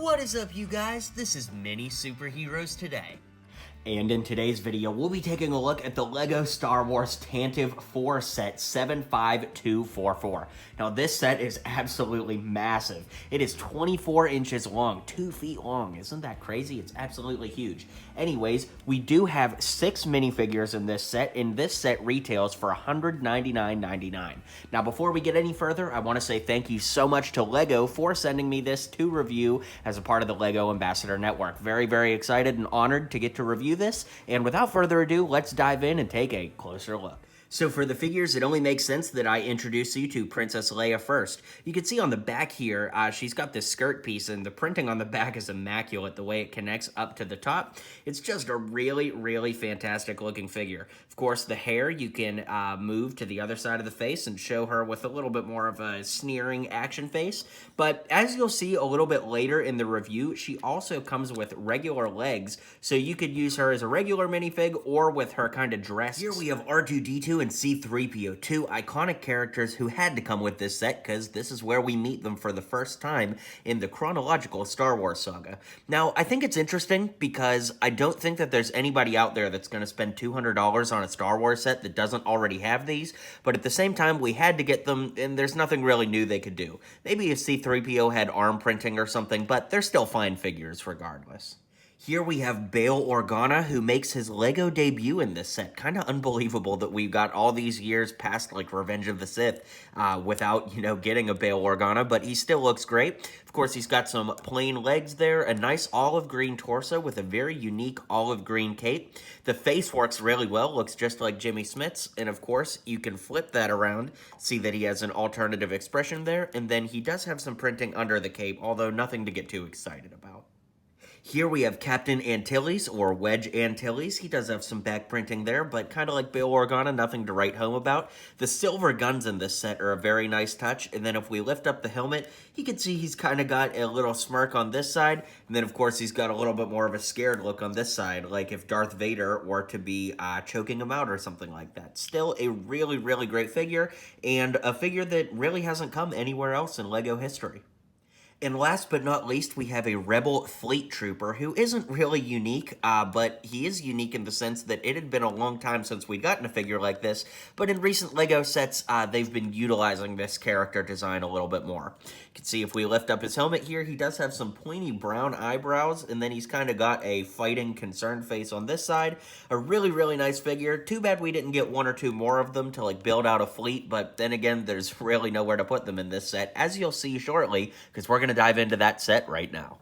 What is up, you guys? This is Mini Superheroes Today. And in today's video, we'll be taking a look at the LEGO Star Wars Tantive 4 set 75244. Now, this set is absolutely massive. It is 24 inches long, 2 feet long. Isn't that crazy? It's absolutely huge. Anyways, we do have 6 minifigures in this set, and this set retails for $199.99. Now, before we get any further, I want to say thank you so much to LEGO for sending me this to review as a part of the LEGO Ambassador Network. Very, very excited and honored to get to review this, and without further ado, let's dive in and take a closer look. So for the figures, it only makes sense that I introduce you to Princess Leia first. You can see on the back here, she's got this skirt piece, and the printing on the back is immaculate, the way it connects up to the top. It's just a really, really fantastic looking figure. Of course, the hair you can move to the other side of the face and show her with a little bit more of a sneering action face. But as you'll see a little bit later in the review, she also comes with regular legs, so you could use her as a regular minifig or with her kind of dress. Here we have R2-D2 and C-3PO, two iconic characters who had to come with this set because this is where we meet them for the first time in the chronological Star Wars saga. Now, I think it's interesting because I don't think that there's anybody out there that's going to spend $200 on a Star Wars set that doesn't already have these, but at the same time, we had to get them, and there's nothing really new they could do. Maybe if C-3PO had arm printing or something, but they're still fine figures regardless. Here we have Bail Organa, who makes his LEGO debut in this set. Kind of unbelievable that we've got all these years past, like, Revenge of the Sith without, getting a Bail Organa, but he still looks great. Of course, he's got some plain legs there, a nice olive green torso with a very unique olive green cape. The face works really well, looks just like Jimmy Smith's, and of course, you can flip that around, see that he has an alternative expression there, and then he does have some printing under the cape, although nothing to get too excited about. Here we have Captain Antilles, or Wedge Antilles. He does have some back printing there, but kind of like Bail Organa, nothing to write home about. The silver guns in this set are a very nice touch, and then if we lift up the helmet, you can see he's kind of got a little smirk on this side, and then of course he's got a little bit more of a scared look on this side, like if Darth Vader were to be choking him out or something like that. Still a really, really great figure, and a figure that really hasn't come anywhere else in LEGO history. And last but not least, we have a Rebel Fleet Trooper who isn't really unique, but he is unique in the sense that it had been a long time since we'd gotten a figure like this, but in recent LEGO sets, they've been utilizing this character design a little bit more. You can see if we lift up his helmet here, he does have some pointy brown eyebrows, and then he's kind of got a fighting, concerned face on this side. A really, really nice figure. Too bad we didn't get one or two more of them to, like, build out a fleet, but then again, there's really nowhere to put them in this set, as you'll see shortly, because we're going to dive into that set right now.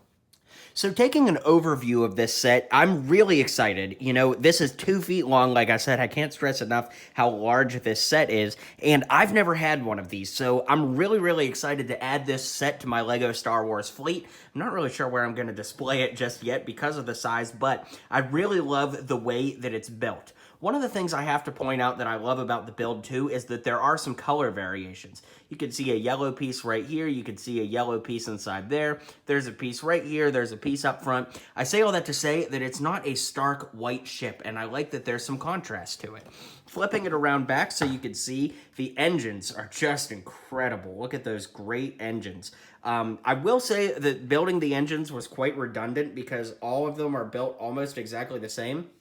So taking an overview of this set, I'm really excited. This is 2 feet long. Like I said, I can't stress enough how large this set is, and I've never had one of these, so I'm really, really excited to add this set to my LEGO Star Wars fleet. I'm not really sure where I'm going to display it just yet because of the size, but I really love the way that it's built. One of the things I have to point out that I love about the build too is that there are some color variations. You can see a yellow piece right here, you can see a yellow piece inside there, there's a piece right here, there's a piece up front. I say all that to say that it's not a stark white ship, and I like that there's some contrast to it. Flipping it around back so you can see the engines are just incredible. Look at those great engines. I will say that building the engines was quite redundant because all of them are built almost exactly the same.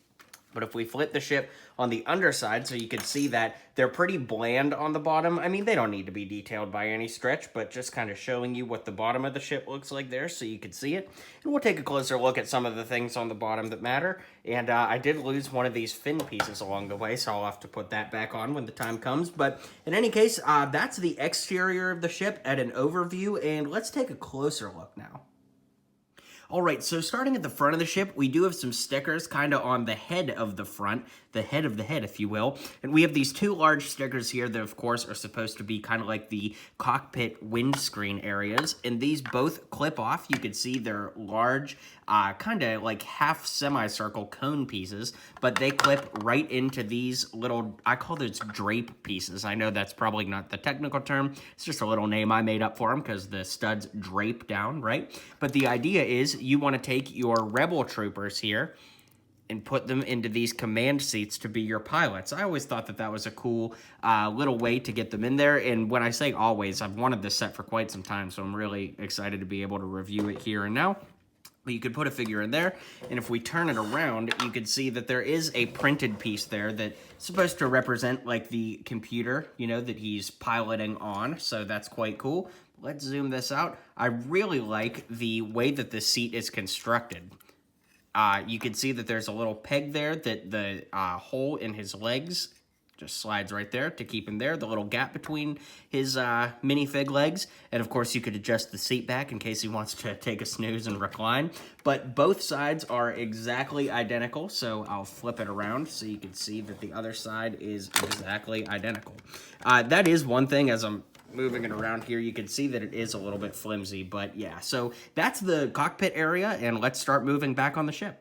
But if we flip the ship on the underside, so you can see that they're pretty bland on the bottom. I mean, they don't need to be detailed by any stretch, but just kind of showing you what the bottom of the ship looks like there so you can see it. And we'll take a closer look at some of the things on the bottom that matter. And I did lose one of these fin pieces along the way, so I'll have to put that back on when the time comes. But in any case, that's the exterior of the ship at an overview, and let's take a closer look now. Alright, so starting at the front of the ship, we do have some stickers kind of on the head of the front, the head of the head, if you will. And we have these two large stickers here that, of course, are supposed to be kind of like the cockpit windscreen areas. And these both clip off. You can see they're large, kind of like half semicircle cone pieces, but they clip right into these little, I call those drape pieces. I know that's probably not the technical term. It's just a little name I made up for them because the studs drape down, right? But the idea is you want to take your Rebel troopers here and put them into these command seats to be your pilots. I always thought that that was a cool little way to get them in there. And when I say always, I've wanted this set for quite some time, so I'm really excited to be able to review it here and now. But you could put a figure in there, and if we turn it around, you can see that there is a printed piece there that's supposed to represent like the computer, you know, that he's piloting on, so that's quite cool. Let's zoom this out. I really like the way that the seat is constructed. You can see that there's a little peg there that the hole in his legs just slides right there to keep him there, the little gap between his minifig legs. And of course you could adjust the seat back in case he wants to take a snooze and recline. But both sides are exactly identical, so I'll flip it around so you can see that the other side is exactly identical. That is one thing. As I'm moving it around here, you can see that it is a little bit flimsy, but yeah. So that's the cockpit area, and let's start moving back on the ship.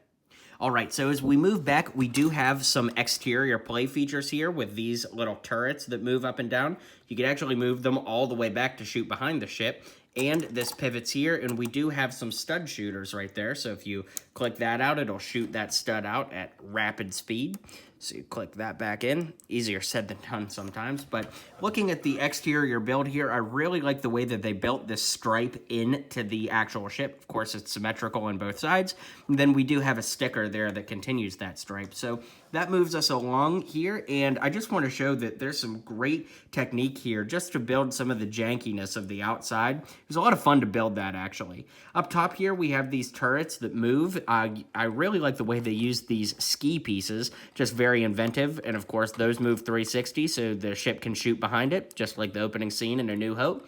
All right, so as we move back, we do have some exterior play features here with these little turrets that move up and down. You can actually move them all the way back to shoot behind the ship. And this pivots here, and we do have some stud shooters right there. So if you click that out, it'll shoot that stud out at rapid speed. So you click that back in. Easier said than done sometimes. But looking at the exterior build here, I really like the way that they built this stripe into the actual ship. Of course, it's symmetrical on both sides. And then we do have a sticker there that continues that stripe. So that moves us along here. And I just want to show that there's some great technique here just to build some of the jankiness of the outside. It was a lot of fun to build that, actually. Up top here, we have these turrets that move. I really like the way they use these ski pieces, just very inventive. And of course, those move 360, so the ship can shoot behind it, just like the opening scene in A New Hope.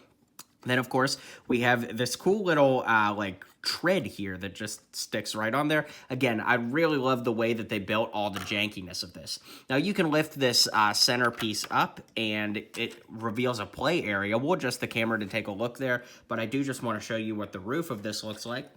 Then, of course, we have this cool little, like, tread here that just sticks right on there. Again, I really love the way that they built all the jankiness of this. Now, you can lift this centerpiece up, and it reveals a play area. We'll adjust the camera to take a look there, but I do just want to show you what the roof of this looks like.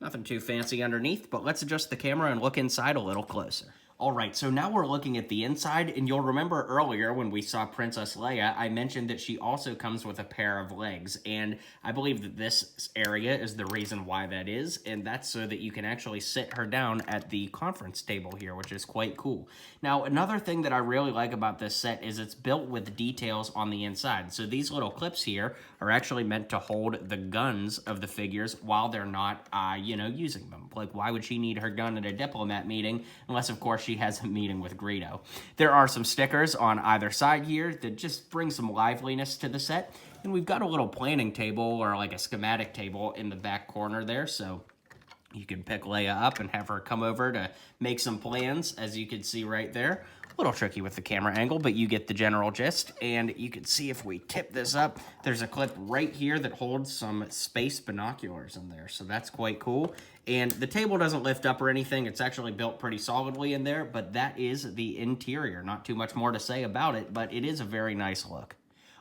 Nothing too fancy underneath, but let's adjust the camera and look inside a little closer. All right, so now we're looking at the inside, and you'll remember earlier when we saw Princess Leia, I mentioned that she also comes with a pair of legs, and I believe that this area is the reason why that is, and that's so that you can actually sit her down at the conference table here, which is quite cool. Now, another thing that I really like about this set is it's built with details on the inside. So these little clips here are actually meant to hold the guns of the figures while they're not, using them. Like, why would she need her gun at a diplomat meeting, unless, of course, she has a meeting with Greedo. There are some stickers on either side here that just bring some liveliness to the set. And we've got a little planning table or like a schematic table in the back corner there. So you can pick Leia up and have her come over to make some plans, as you can see right there. A little tricky with the camera angle, but you get the general gist. And you can see if we tip this up, there's a clip right here that holds some space binoculars in there. So that's quite cool. And the table doesn't lift up or anything. It's actually built pretty solidly in there, but that is the interior. Not too much more to say about it, but it is a very nice look.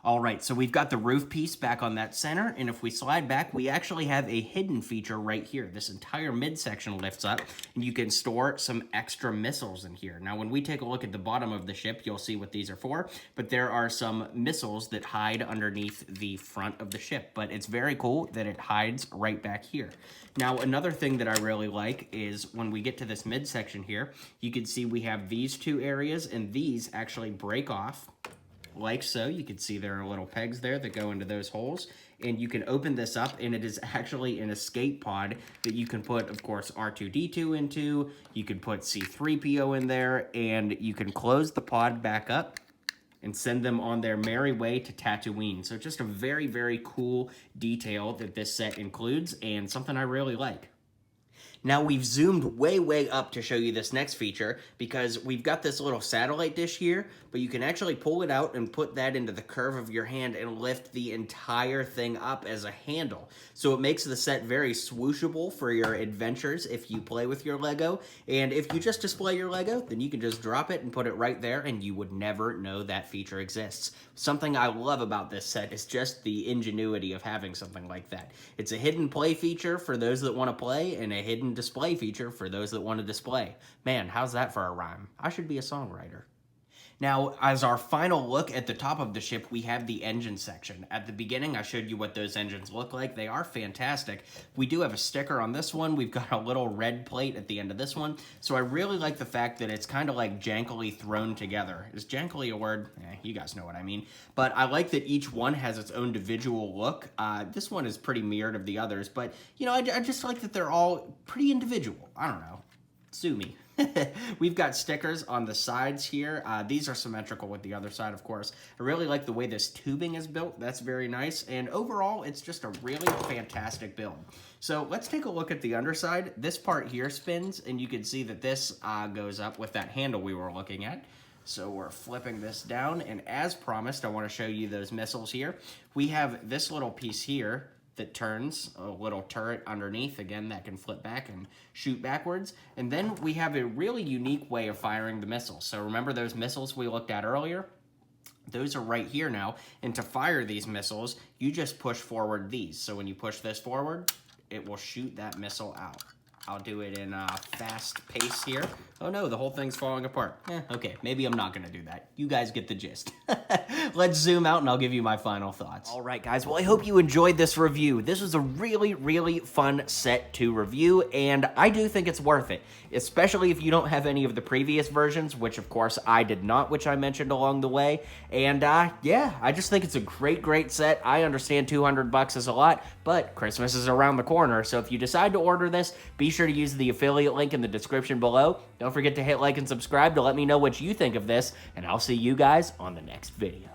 All right, so we've got the roof piece back on that center, and if we slide back, we actually have a hidden feature right here. This entire midsection lifts up, and you can store some extra missiles in here. Now, when we take a look at the bottom of the ship, you'll see what these are for, but there are some missiles that hide underneath the front of the ship, but it's very cool that it hides right back here. Now, another thing that I really like is when we get to this midsection here, you can see we have these two areas, and these actually break off like so. You can see there are little pegs there that go into those holes, and you can open this up, and it is actually an escape pod that you can put, of course, R2-D2 into. You can put C-3PO in there, and you can close the pod back up and send them on their merry way to Tatooine. So just a very, very cool detail that this set includes, and something I really like. Now, we've zoomed way, way up to show you this next feature because we've got this little satellite dish here, but you can actually pull it out and put that into the curve of your hand and lift the entire thing up as a handle. So it makes the set very swooshable for your adventures if you play with your Lego. And if you just display your Lego, then you can just drop it and put it right there, and you would never know that feature exists. Something I love about this set is just the ingenuity of having something like that. It's a hidden play feature for those that want to play, and a hidden display feature for those that want to display. Man, how's that for a rhyme? I should be a songwriter. Now, as our final look at the top of the ship, we have the engine section. At the beginning, I showed you what those engines look like. They are fantastic. We do have a sticker on this one. We've got a little red plate at the end of this one. So I really like the fact that it's kind of like jankily thrown together. Is jankily a word? You guys know what I mean. But I like that each one has its own individual look. This one is pretty mirrored of the others, but you know, I just like that they're all pretty individual. I don't know. Sue me. We've got stickers on the sides here. These are symmetrical with the other side, of course. I really like the way this tubing is built. That's very nice. And overall, it's just a really fantastic build. So let's take a look at the underside. This part here spins, and you can see that this goes up with that handle we were looking at. So we're flipping this down, and as promised, I want to show you those missiles here. We have this little piece here that turns, a little turret underneath, again, that can flip back and shoot backwards. And then we have a really unique way of firing the missiles. So remember those missiles we looked at earlier? Those are right here now. And to fire these missiles, you just push forward these. So when you push this forward, it will shoot that missile out. I'll do it in a fast pace here. Oh no, the whole thing's falling apart. Okay, maybe I'm not gonna do that. You guys get the gist. Let's zoom out and I'll give you my final thoughts. All right, guys, well, I hope you enjoyed this review. This was a really, really fun set to review, and I do think it's worth it, especially if you don't have any of the previous versions, which of course I did not, which I mentioned along the way. And yeah, I just think it's a great, great set. I understand $200 is a lot, but Christmas is around the corner, so if you decide to order this, be sure to use the affiliate link in the description below. Don't forget to hit like and subscribe to let me know what you think of this, and I'll see you guys on the next video.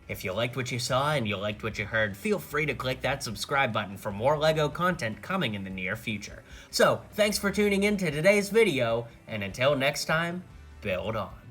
If you liked what you saw and you liked what you heard, feel free to click that subscribe button for more LEGO content coming in the near future. So, thanks for tuning in to today's video, and until next time, build on.